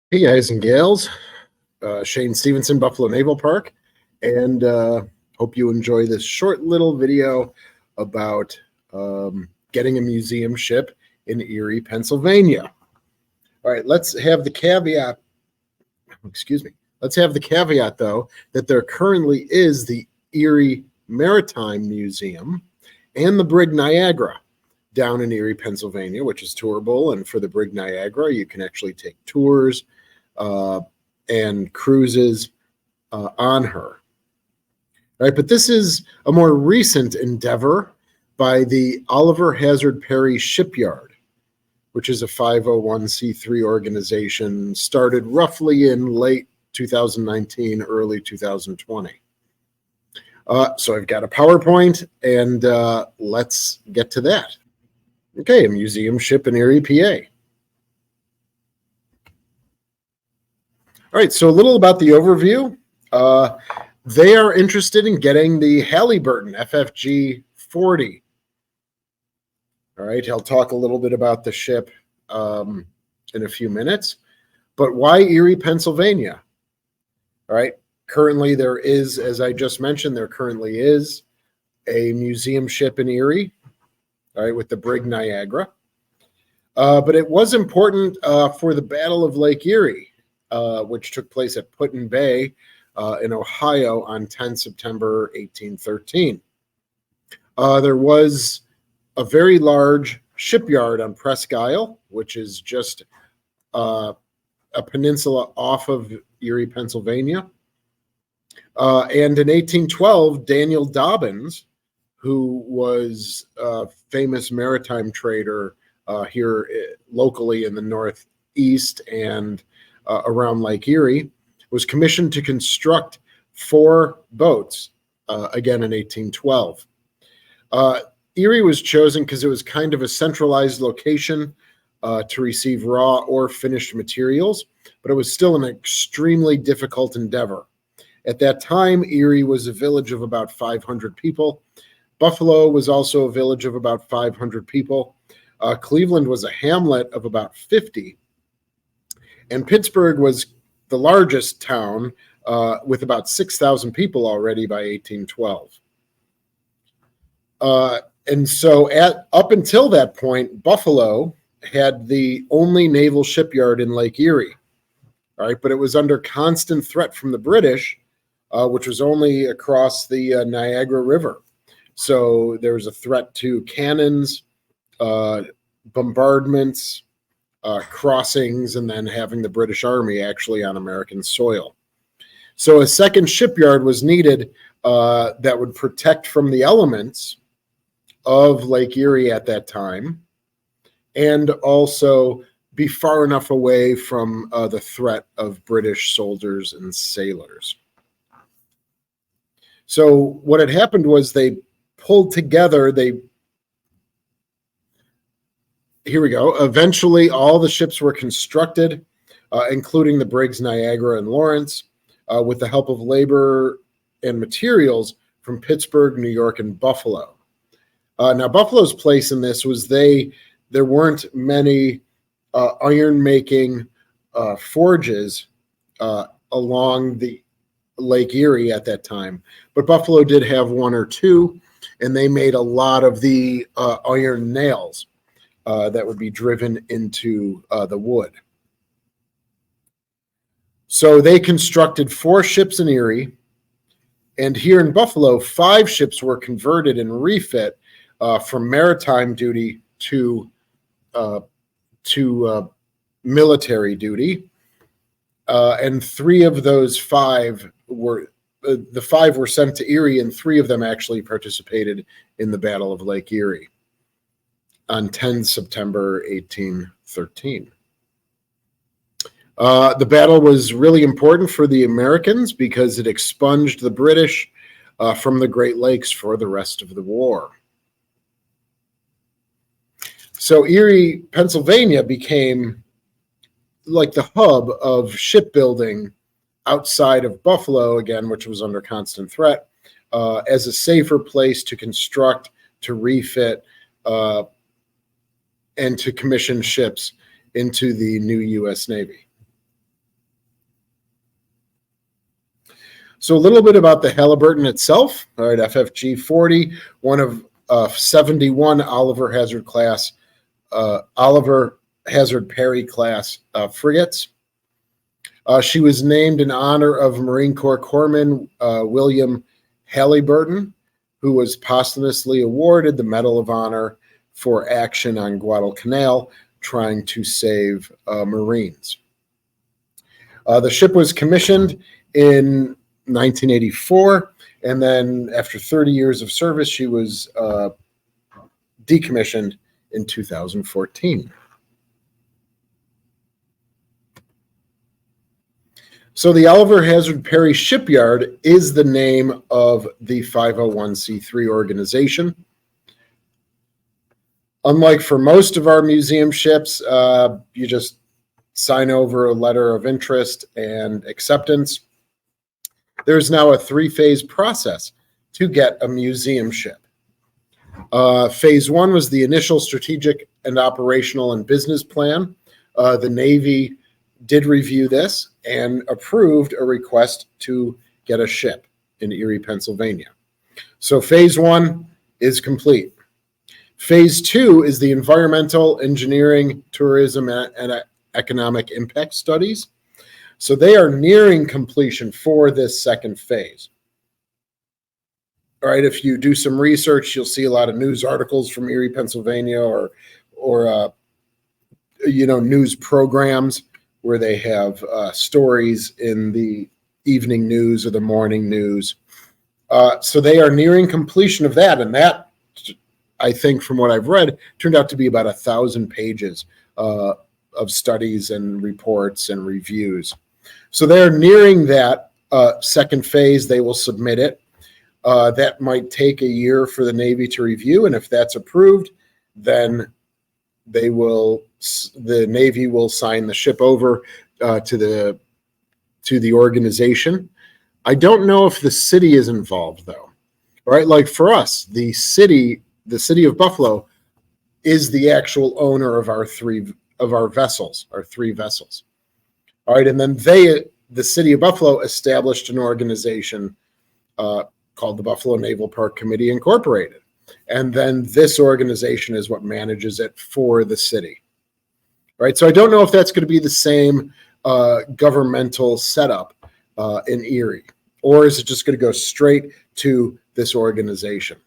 Hey guys and gals, Shane Stevenson, Buffalo Naval Park, and hope you enjoy this short little video about getting a museum ship in Erie, Pennsylvania. All right, let's have the caveat, let's have the caveat though, that there currently is the Erie Maritime Museum and the Brig Niagara down in Erie, Pennsylvania, which is tourable, and for the Brig Niagara, you can actually take tours and cruises on her. Right, but this is a more recent endeavor by the Oliver Hazard Perry Shipyard, which is a 501c3 organization started roughly in late 2019, early 2020. So I've got a PowerPoint, and let's get to that. Okay, a museum ship in Erie, PA. All right, so a little about the overview. They are interested in getting the Halyburton FFG 40. All right, I'll talk a little bit about the ship in a few minutes. But why Erie, Pennsylvania? All right, currently there is, as I just mentioned, there currently is a museum ship in Erie, all right, with the Brig Niagara. But it was important for the Battle of Lake Erie, which took place at Put-in Bay in Ohio on 10 September 1813. There was a very large shipyard on Presque Isle, which is just a peninsula off of Erie, Pennsylvania. And in 1812, Daniel Dobbins, who was a famous maritime trader here locally in the Northeast and around Lake Erie, was commissioned to construct 4 boats, again in 1812. Erie was chosen because it was kind of a centralized location to receive raw or finished materials, but it was still an extremely difficult endeavor. At that time, Erie was a village of about 500 people. Buffalo was also a village of about 500 people. Cleveland was a hamlet of about 50. And Pittsburgh was the largest town with about 6,000 people already by 1812. And so up until that point, Buffalo had the only naval shipyard in Lake Erie. All right, but it was under constant threat from the British, which was only across the Niagara River. So there was a threat to cannons, bombardments, crossings, and then having the British Army actually on American soil. So a second shipyard was needed that would protect from the elements of Lake Erie at that time, and also be far enough away from the threat of British soldiers and sailors. So what had happened was they pulled together, here we go. Eventually, all the ships were constructed, including the Brigs Niagara and Lawrence, with the help of labor and materials from Pittsburgh, New York, and Buffalo. Now, Buffalo's place in this was there weren't many iron-making forges along the Lake Erie at that time, but Buffalo did have 1 or 2, and they made a lot of the iron nails that would be driven into the wood. So they constructed 4 ships in Erie, and here in Buffalo, 5 ships were converted and refit from maritime duty to military duty, and 3 of those 5 were the 5 were sent to Erie, and 3 of them actually participated in the Battle of Lake Erie on 10 September 1813. The battle was really important for the Americans because it expunged the British from the Great Lakes for the rest of the war. So Erie, Pennsylvania became like the hub of shipbuilding outside of Buffalo, again, which was under constant threat, as a safer place to construct, to refit, and to commission ships into the new U.S. Navy. So a little bit about the Halyburton itself. All right, FFG 40, one of 71 Oliver Hazard Perry class frigates. She was named in honor of Marine Corps Corpsman William Halyburton, who was posthumously awarded the Medal of Honor for action on Guadalcanal, trying to save Marines. The ship was commissioned in 1984, and then after 30 years of service, she was decommissioned in 2014. So the Oliver Hazard Perry Shipyard is the name of the 501c3 organization. Unlike for most of our museum ships, you just sign over a letter of interest and acceptance. There's now a 3-phase process to get a museum ship. Phase 1 was the initial strategic and operational and business plan. The Navy did review this and approved a request to get a ship in Erie, Pennsylvania. So phase 1 is complete. Phase 2 is the environmental, engineering, tourism, and economic impact studies. So they are nearing completion for this second phase. All right, if you do some research, you'll see a lot of news articles from Erie, Pennsylvania, or news programs where they have stories in the evening news or the morning news. So they are nearing completion of that, and that, I think, from what I've read, turned out to be about 1,000 pages of studies and reports and reviews. So they're nearing that second phase. They will submit it. That might take a year for the Navy to review, and if that's approved, then the Navy will sign the ship over to the organization. I don't know if the city is involved, though. All right, like for us, the city of Buffalo is the actual owner of our three vessels. All right, and then the city of Buffalo established an organization called the Buffalo Naval Park Committee Incorporated. And then this organization is what manages it for the city. Right. So I don't know if that's going to be the same governmental setup in Erie, or is it just going to go straight to this organization?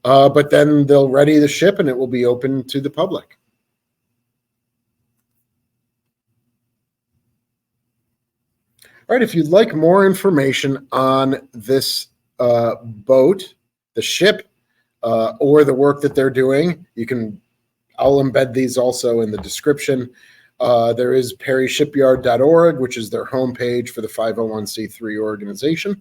But then they'll ready the ship and it will be open to the public. All right, if you'd like more information on this boat, the ship, or the work that they're doing, I'll embed these also in the description. There is perryshipyard.org, which is their homepage for the 501c3 organization.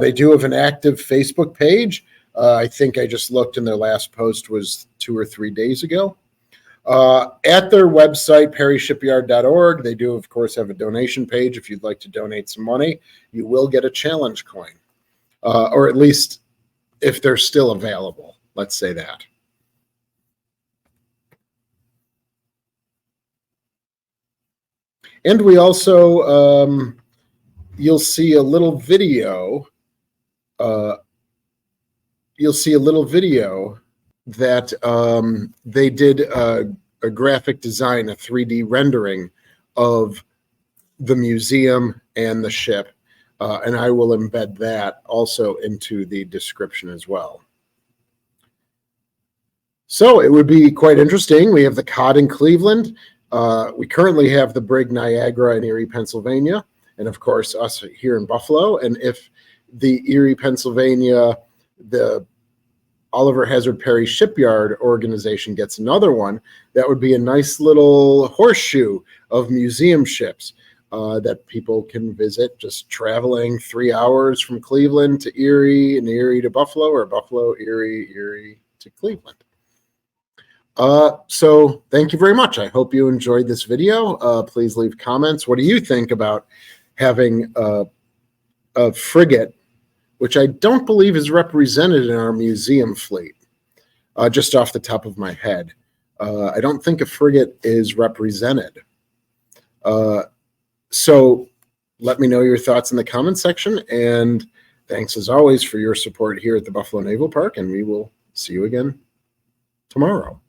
They do have an active Facebook page. I think I just looked and their last post was 2 or 3 days ago. At their website, perryshipyard.org, they do, of course, have a donation page. If you'd like to donate some money, you will get a challenge coin, or at least if they're still available. Let's say that. And we also, you'll see a little video. That they did a graphic design, a 3D rendering of the museum and the ship. And I will embed that also into the description as well. So it would be quite interesting. We have the Cod in Cleveland. We currently have the brig Niagara in Erie, Pennsylvania. And of course, us here in Buffalo. And if the Erie, Pennsylvania, the Oliver Hazard Perry Shipyard organization gets another one, that would be a nice little horseshoe of museum ships that people can visit, just traveling 3 hours from Cleveland to Erie and Erie to Buffalo, or Buffalo, Erie to Cleveland. So thank you very much. I hope you enjoyed this video. Please leave comments. What do you think about having a frigate, which I don't believe is represented in our museum fleet, just off the top of my head. I don't think a frigate is represented. So let me know your thoughts in the comments section. And thanks as always for your support here at the Buffalo Naval Park. And we will see you again tomorrow.